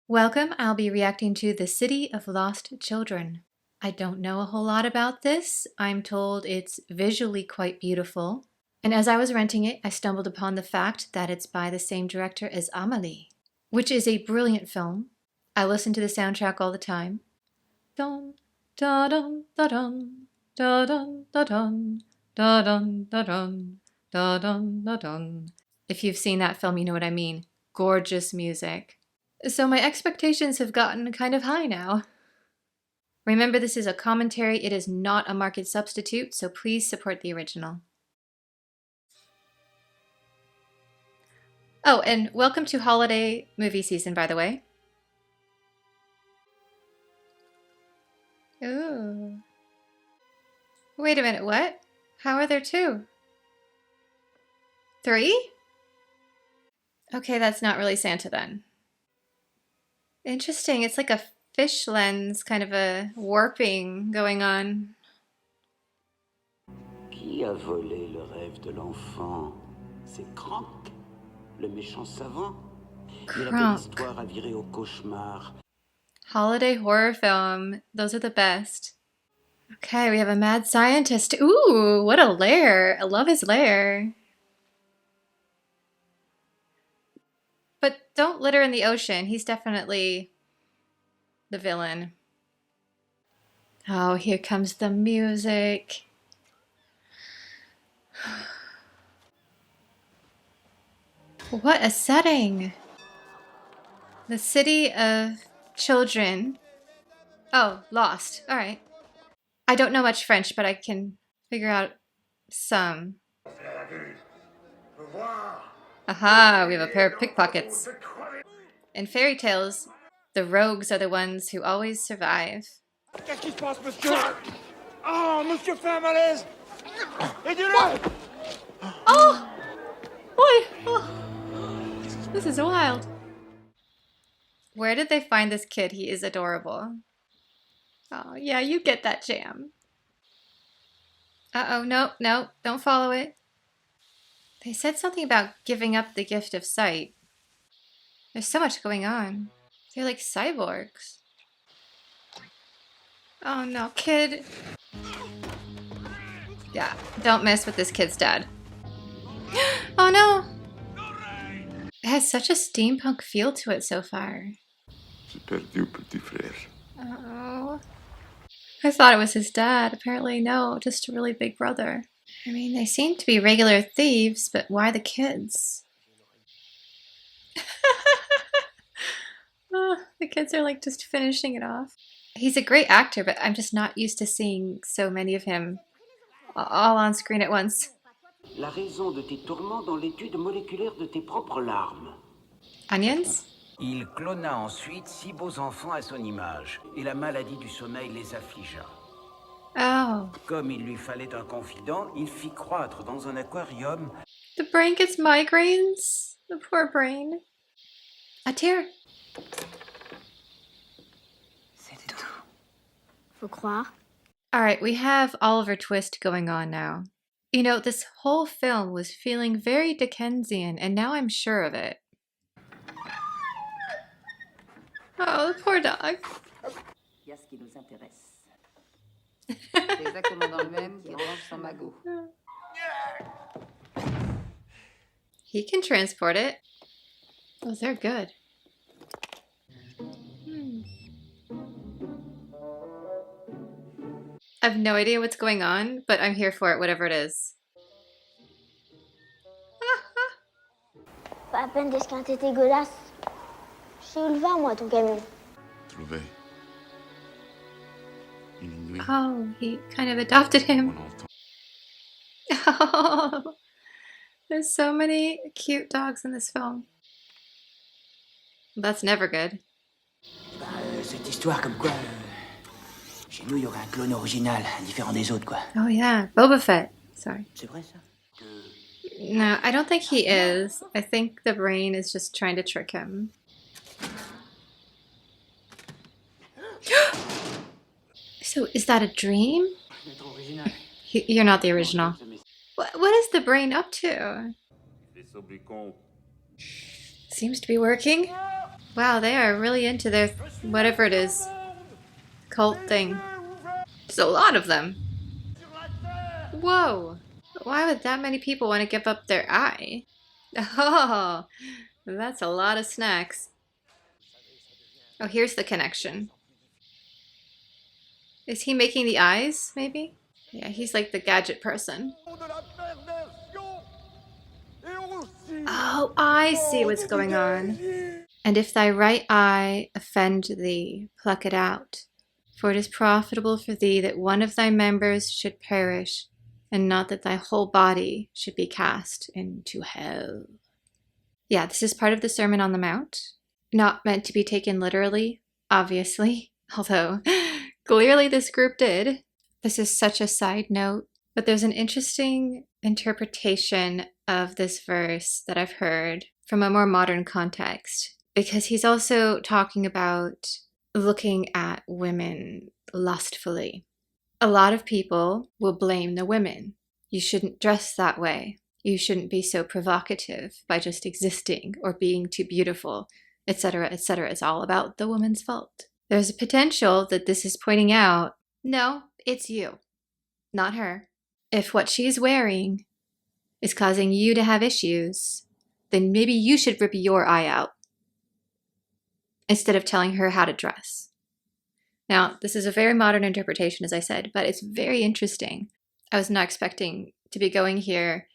Welcome, I'll be reacting to The City of Lost Children. I don't know a whole lot about this. I'm told it's visually quite beautiful. And as I was renting it, I stumbled upon the fact that it's by the same director as Amelie, which is a brilliant film. I listen to the soundtrack all the time. Dun, da dun, da dun, da dun, da dun, da dun, da dun, da dun, da dun. If you've seen that film, you know what I mean. Gorgeous music. So my expectations have gotten kind of high now. Remember, this is a commentary. It is not a market substitute, so please support the original. Oh, and welcome to holiday movie season, by the way. Ooh. Wait a minute, what? How are there two? Three? Okay, that's not really Santa then. Interesting, it's like a fish lens, kind of a warping going on. Qui a volé le rêve de l'enfant? C'est Kronk, le méchant savant. Mais la belle histoire a viré au cauchemar. Holiday horror film. Those are the best. Okay, we have a mad scientist. Ooh, what a lair. I love his lair. But don't litter in the ocean. He's definitely the villain. Oh, here comes the music. What a setting. The City of Children. Oh, Lost. All right. I don't know much French, but I can figure out some. Aha, we have a pair of pickpockets. In fairy tales, the rogues are the ones who always survive. Qu'est-ce qui se passe, monsieur? Oh, monsieur fait un malaise! Aidez-le! Oh! Boy! Oh. This is wild. Where did they find this kid? He is adorable. Oh, yeah, you get that jam. Uh-oh, no, no, don't follow it. They said something about giving up the gift of sight. There's so much going on. They're like cyborgs. Oh no, kid. Yeah, don't mess with this kid's dad. Oh no! It has such a steampunk feel to it so far. J'ai perdu petit frère. Uh-oh. I thought it was his dad. Apparently no, just a really big brother. I mean, they seem to be regular thieves, but why the kids? Oh, the kids are like just finishing it off. He's a great actor, but I'm just not used to seeing so many of him all on screen at once. La raison de tes tourments dans l'étude moléculaire de tes propres larmes. Onions? Il clona ensuite 6 beaux enfants à son image, et la maladie du sommeil les affligea. Oh. Comme il lui fallait un confident, il fit croître dans un aquarium. The brain gets migraines. The poor brain. A tear. C'est tout. Faut croire. Alright, we have Oliver Twist going on now. You know, this whole film was feeling very Dickensian, and now I'm sure of it. Oh, the poor dog. Il y a ce qui nous intéresse. C'est exactement dans le même qui range son magot. He can transport it. Oh, they're good. I have no idea what's going on, but I'm here for it, whatever it is. Pas à peine d'esquinter tes godasses. Je sais où le va, moi, ton camion. Trouvé. Une nuit. Oh, he kind of adopted him. Oh, there's so many cute dogs in this film. That's never good. Cette histoire comme quoi, chez nous, il y aurait un clone original, différent des autres, quoi. Oh yeah, Boba Fett. Sorry. C'est vrai, ça? No, I don't think he is. I think the brain is just trying to trick him. So, is that a dream? You're not the original. What is the brain up to? Seems to be working. Wow, they are really into their whatever it is cult thing. There's a lot of them. Whoa! Why would that many people want to give up their eye? Oh, that's a lot of snacks. Oh, here's the connection. Is he making the eyes, maybe? Yeah, he's like the gadget person. Oh, I see what's going on. And if thy right eye offend thee, pluck it out. For it is profitable for thee that one of thy members should perish, and not that thy whole body should be cast into hell. Yeah, this is part of the Sermon on the Mount. Not meant to be taken literally, obviously. Although, clearly this group did. This is such a side note. But there's an interesting interpretation of this verse that I've heard from a more modern context. Because he's also talking about looking at women lustfully. A lot of people will blame the women. You shouldn't dress that way. You shouldn't be so provocative by just existing or being too beautiful, etc., etc. It's all about the woman's fault. There's a potential that this is pointing out, no, it's you, not her. If what she's wearing is causing you to have issues, then maybe you should rip your eye out instead of telling her how to dress. Now, this is a very modern interpretation, as I said, but it's very interesting. I was not expecting to be going here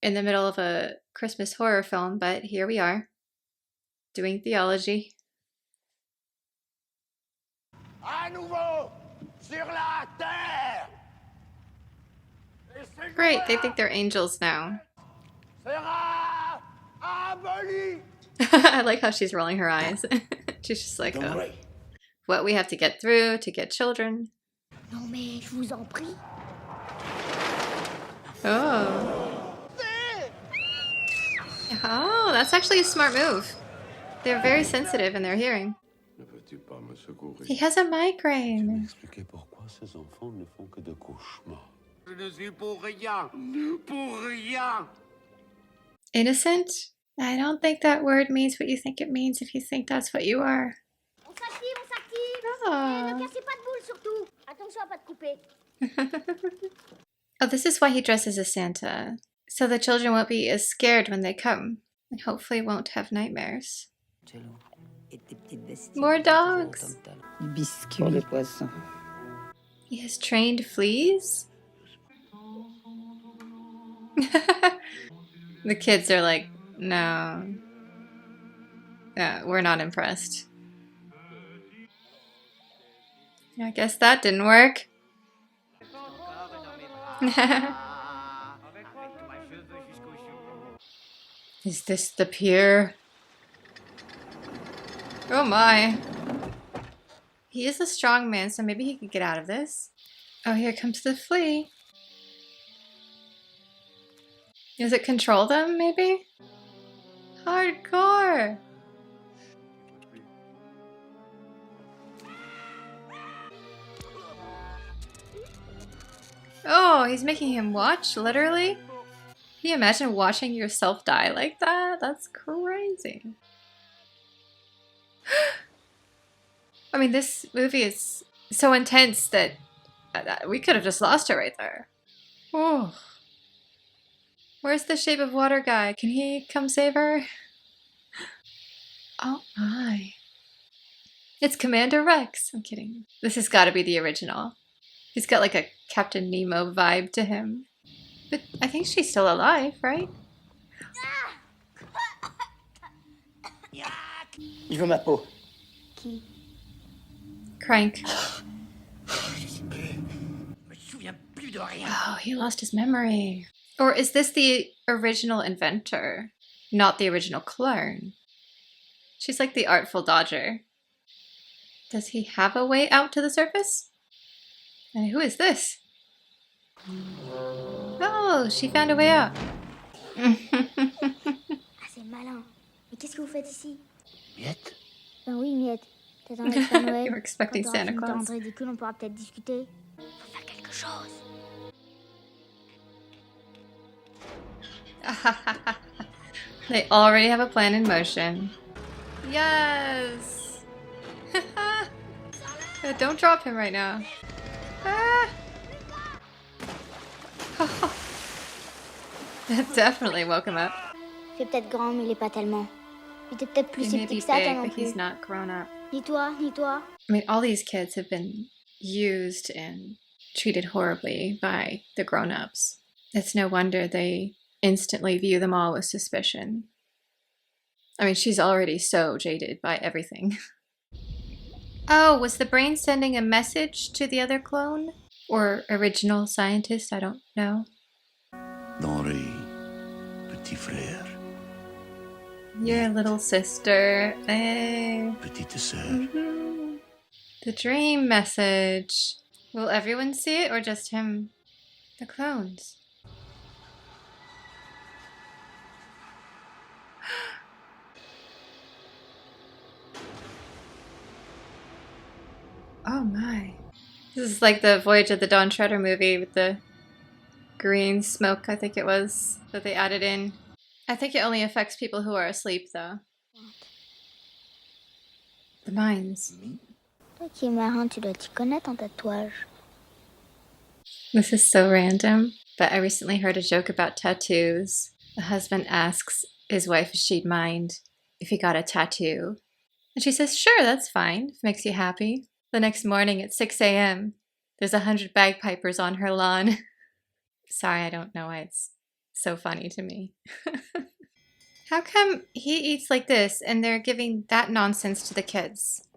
in the middle of a Christmas horror film, but here we are, doing theology. À nouveau sur la terre. Great, they think they're angels now. Sera aboli. I like how she's rolling her eyes. She's just like, oh, what we have to get through to get children. Non mais je vous en prie. Oh. Oh, that's actually a smart move. They're very sensitive in their hearing. He has a migraine. Expliquer pourquoi ces enfants ne font que de cauchemars. Je ne suis pour rien. Pour rien. Innocent? I don't think that word means what you think it means if you think that's what you are. On s'active, on s'active. Oh. Ne cassez pas de boule surtout. Attention à pas te couper. Oh, this is why he dresses as Santa. So the children won't be as scared when they come. And hopefully won't have nightmares. More dogs. He has trained fleas? The kids are like, no. We're not impressed. I guess that didn't work. Is this the pier? Oh my. He is a strong man, so maybe he could get out of this. Oh, here comes the flea. Does it control them, maybe? Hardcore! Oh, he's making him watch, literally? Can you imagine watching yourself die like that? That's crazy. I mean, this movie is so intense that we could have just lost her right there. Oh. Where's the Shape of Water guy? Can he come save her? Oh my. It's Commander Rex. I'm kidding. This has got to be the original. He's got like a Captain Nemo vibe to him. But I think she's still alive, right? Il veut ma peau. Qui? Crank. Je me souviens plus de rien. Oh, he lost his memory. Or is this the original inventor, not the original clone? She's like the Artful Dodger. Does he have a way out to the surface? And who is this? Oh, she found a way out. Ah, c'est malin. Mais qu'est-ce que vous faites ici? Miette? Ben oui, Miette. T'attends le Père Noël. You were expecting Quand Santa t'auras fini Claus. de rendre ridicule, on pourra peut-être discuter. Faut faire quelque chose. They already have a plan in motion. Yes! Don't drop him right now. Ah! That definitely woke him up. Il est peut-être grand, mais il est pas tellement. Il était peut-être plus He si may petit be que ça, toi big, non but he's plus. not grown up. Ni toi, ni toi. I mean, all these kids have been used and treated horribly by the grown-ups. It's no wonder they instantly view them all with suspicion. I mean, she's already so jaded by everything. Oh, was the brain sending a message to the other clone? Or original scientist? I don't know. Henri, petit frère, Your little sister. Hey. petite sœur. Mhm. The dream message. Will everyone see it or just him? The clones. Oh my. This is like the Voyage of the Dawn Treader movie with the green smoke, I think it was, that they added in. I think it only affects people who are asleep, though. The mines. Toi qui es marin, tu dois t'y connaître en tatouage. This is so random, but I recently heard a joke about tattoos. The husband asks his wife if she'd mind if he got a tattoo. And she says, sure, that's fine, if it makes you happy. The next morning at 6 a.m., there's 100 bagpipers on her lawn. Sorry, I don't know why it's so funny to me. How come he eats like this and they're giving that nonsense to the kids?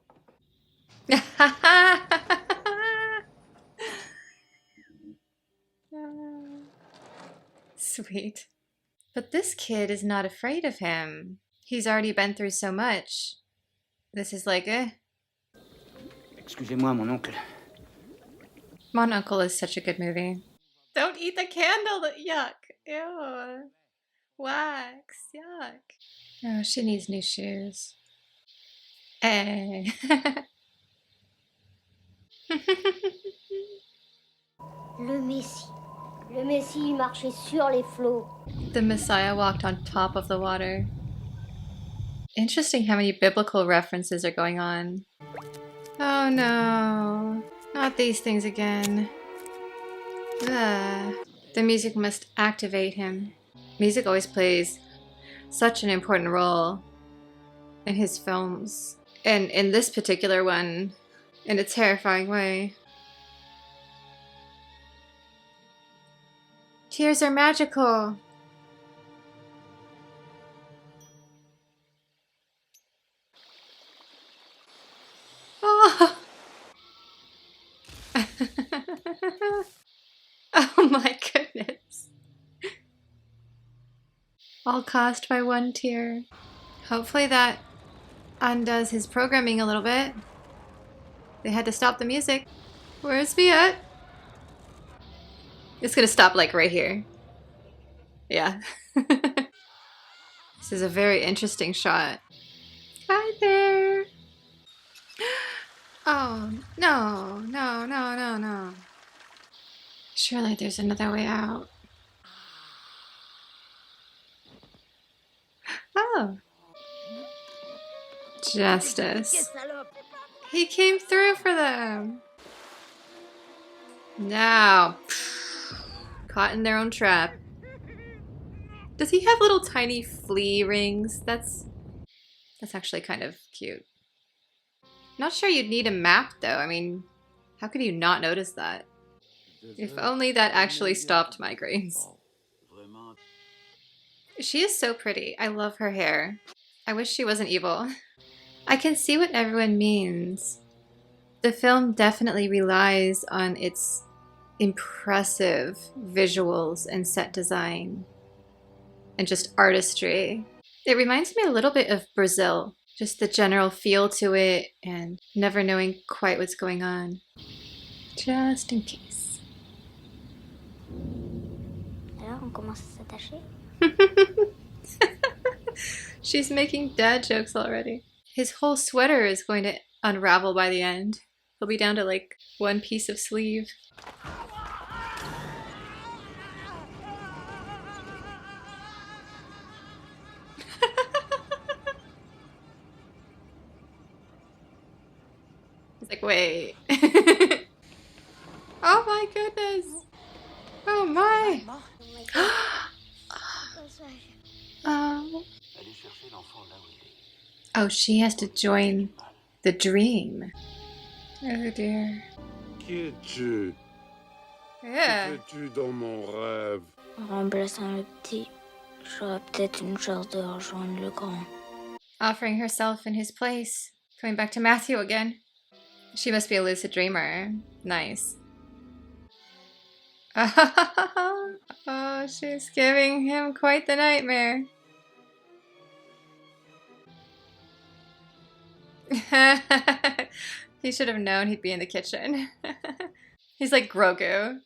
Sweet. But this kid is not afraid of him. He's already been through so much. This is like, Excusez-moi, mon oncle. Mon Uncle is such a good movie. Don't eat the candle! Yuck! Ew! Wax! Yuck! Oh, she needs new shoes. Hey! Le Messie. Le Messie, il marchait sur les flots. The Messiah walked on top of the water. Interesting how many biblical references are going on. Oh no, not these things again. Ugh. The music must activate him. Music always plays such an important role in his films. And in this particular one, in a terrifying way. Tears are magical. Oh. Oh my goodness. All caused by one tear. Hopefully that undoes his programming a little bit. They had to stop the music. Where's Viet? It's gonna stop like right here. Yeah. This is a very interesting shot. Hi there. Oh, no, no, no, no, no. Surely there's another way out. Oh. Justice. He came through for them. Now. Caught in their own trap. Does he have little tiny flea rings? That's actually kind of cute. Not sure you'd need a map though. I mean, how could you not notice that? If only that actually stopped migraines. She is so pretty. I love her hair. I wish she wasn't evil. I can see what everyone means. The film definitely relies on its impressive visuals and set design and just artistry. It reminds me a little bit of Brazil. Just the general feel to it and never knowing quite what's going on. Just in case. Alors, on commence à s'attacher. She's making dad jokes already. His whole sweater is going to unravel by the end. He'll be down to like one piece of sleeve. He's like, wait. Oh my goodness. Oh my. Oh. Oh, she has to join the dream. Oh dear. Qui es-tu? Yeah. Que fais-tu dans mon rêve? En remplaçant le petit, j'aurais peut-être une chance de rejoindre le grand. Offering herself in his place. Coming back to Matthew again. She must be a lucid dreamer. Nice. Oh, she's giving him quite the nightmare. He should have known he'd be in the kitchen. He's like Grogu.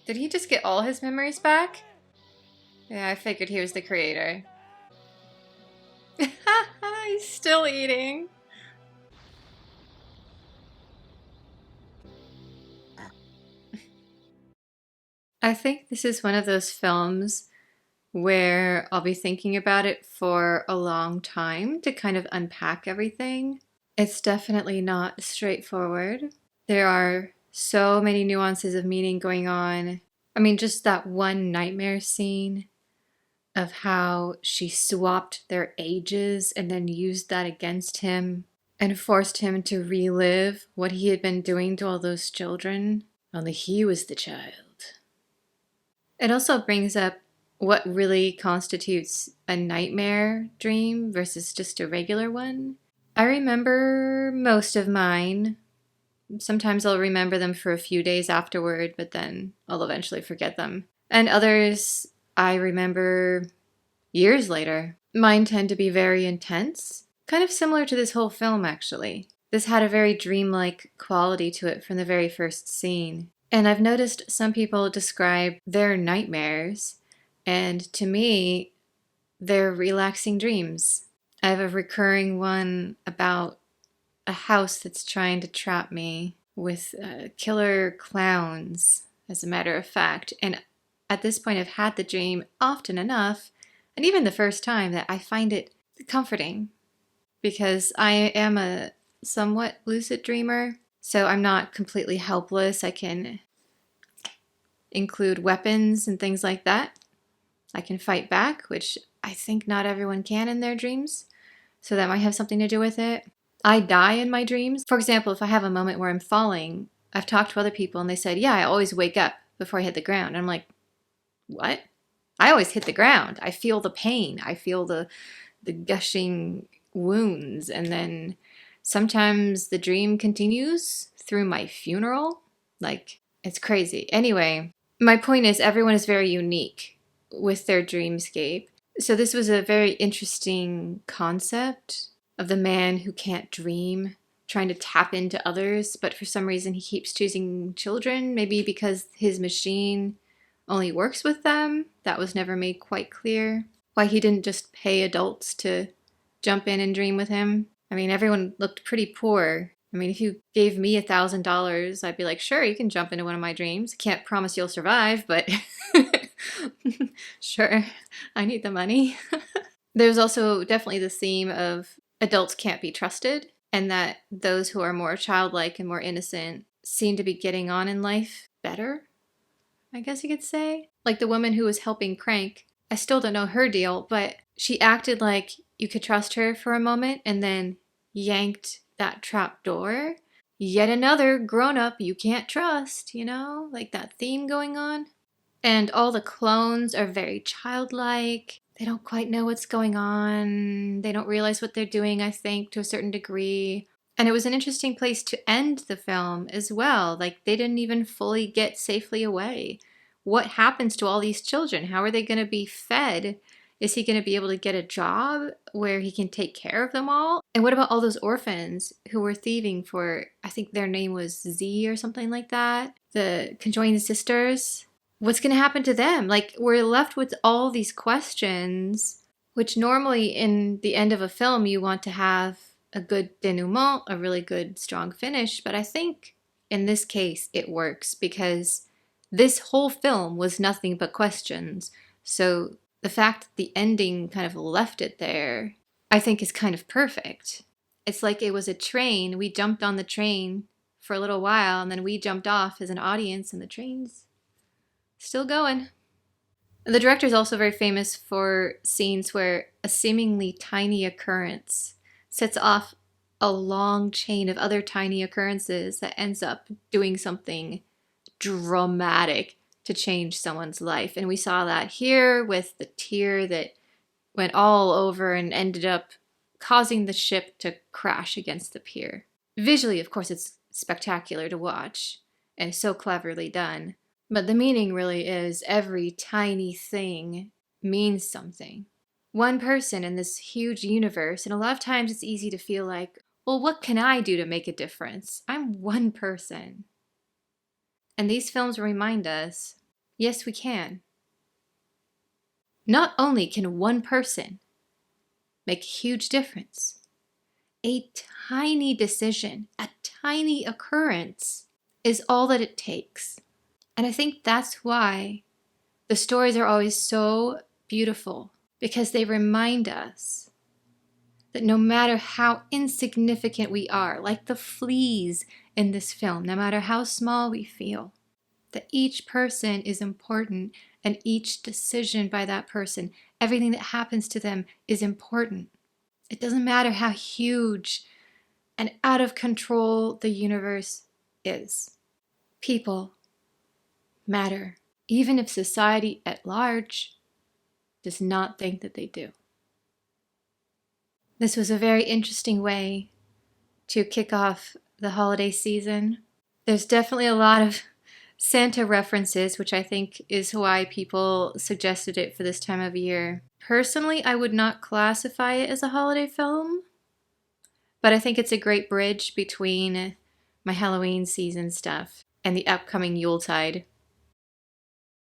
Did he just get all his memories back? Yeah, I figured he was the creator. He's still eating. I think this is one of those films where I'll be thinking about it for a long time to kind of unpack everything. It's definitely not straightforward. There are so many nuances of meaning going on. I mean, just that one nightmare scene of how she swapped their ages and then used that against him and forced him to relive what he had been doing to all those children. Only he was the child. It also brings up what really constitutes a nightmare dream versus just a regular one. I remember most of mine. Sometimes I'll remember them for a few days afterward, but then I'll eventually forget them. And others I remember years later. Mine tend to be very intense, kind of similar to this whole film actually. This had a very dreamlike quality to it from the very first scene. And I've noticed some people describe their nightmares, and to me, they're relaxing dreams. I have a recurring one about a house that's trying to trap me with killer clowns, as a matter of fact. And at this point, I've had the dream often enough, and even the first time, that I find it comforting because I am a somewhat lucid dreamer. So I'm not completely helpless. I can include weapons and things like that. I can fight back, which I think not everyone can in their dreams. So that might have something to do with it. I die in my dreams. For example, if I have a moment where I'm falling, I've talked to other people and they said, yeah, I always wake up before I hit the ground. And I'm like, what? I always hit the ground. I feel the pain. I feel the gushing wounds. And then sometimes the dream continues through my funeral. Like, it's crazy. Anyway, my point is everyone is very unique with their dreamscape. So this was a very interesting concept of the man who can't dream, trying to tap into others, but for some reason he keeps choosing children, maybe because his machine only works with them. That was never made quite clear. Why he didn't just pay adults to jump in and dream with him. I mean, everyone looked pretty poor. I mean, if you gave me $1,000, I'd be like, sure, you can jump into one of my dreams. Can't promise you'll survive, but sure, I need the money. There's also definitely the theme of adults can't be trusted, and that those who are more childlike and more innocent seem to be getting on in life better, I guess you could say. Like the woman who was helping Crank, I still don't know her deal, but she acted like you could trust her for a moment and then yanked that trap door. Yet another grown-up you can't trust, you know? Like that theme going on. And all the clones are very childlike. They don't quite know what's going on. They don't realize what they're doing, I think, to a certain degree. And it was an interesting place to end the film as well. Like, they didn't even fully get safely away. What happens to all these children? How are they going to be fed? Is he going to be able to get a job where he can take care of them all? And what about all those orphans who were thieving for, I think their name was Z or something like that? The conjoined sisters? What's going to happen to them? Like, we're left with all these questions, which normally in the end of a film, you want to have a good denouement, a really good, strong finish. But I think in this case, it works because this whole film was nothing but questions. So the fact that the ending kind of left it there, I think is kind of perfect. It's like it was a train. We jumped on the train for a little while, and then we jumped off as an audience, and the train's still going. The director is also very famous for scenes where a seemingly tiny occurrence sets off a long chain of other tiny occurrences that ends up doing something dramatic to change someone's life. And we saw that here with the tear that went all over and ended up causing the ship to crash against the pier. Visually, of course, it's spectacular to watch and so cleverly done. But the meaning really is every tiny thing means something. One person in this huge universe, and a lot of times it's easy to feel like, well, what can I do to make a difference? I'm one person. And these films remind us, yes, we can. Not only can one person make a huge difference, a tiny decision, a tiny occurrence is all that it takes. And I think that's why the stories are always so beautiful, because they remind us that no matter how insignificant we are, like the fleas in this film, no matter how small we feel, that each person is important and each decision by that person, everything that happens to them is important. It doesn't matter how huge and out of control the universe is. People matter, even if society at large does not think that they do. This was a very interesting way to kick off the holiday season. There's definitely a lot of Santa references, which I think is why people suggested it for this time of year. Personally, I would not classify it as a holiday film, but I think it's a great bridge between my Halloween season stuff and the upcoming Yuletide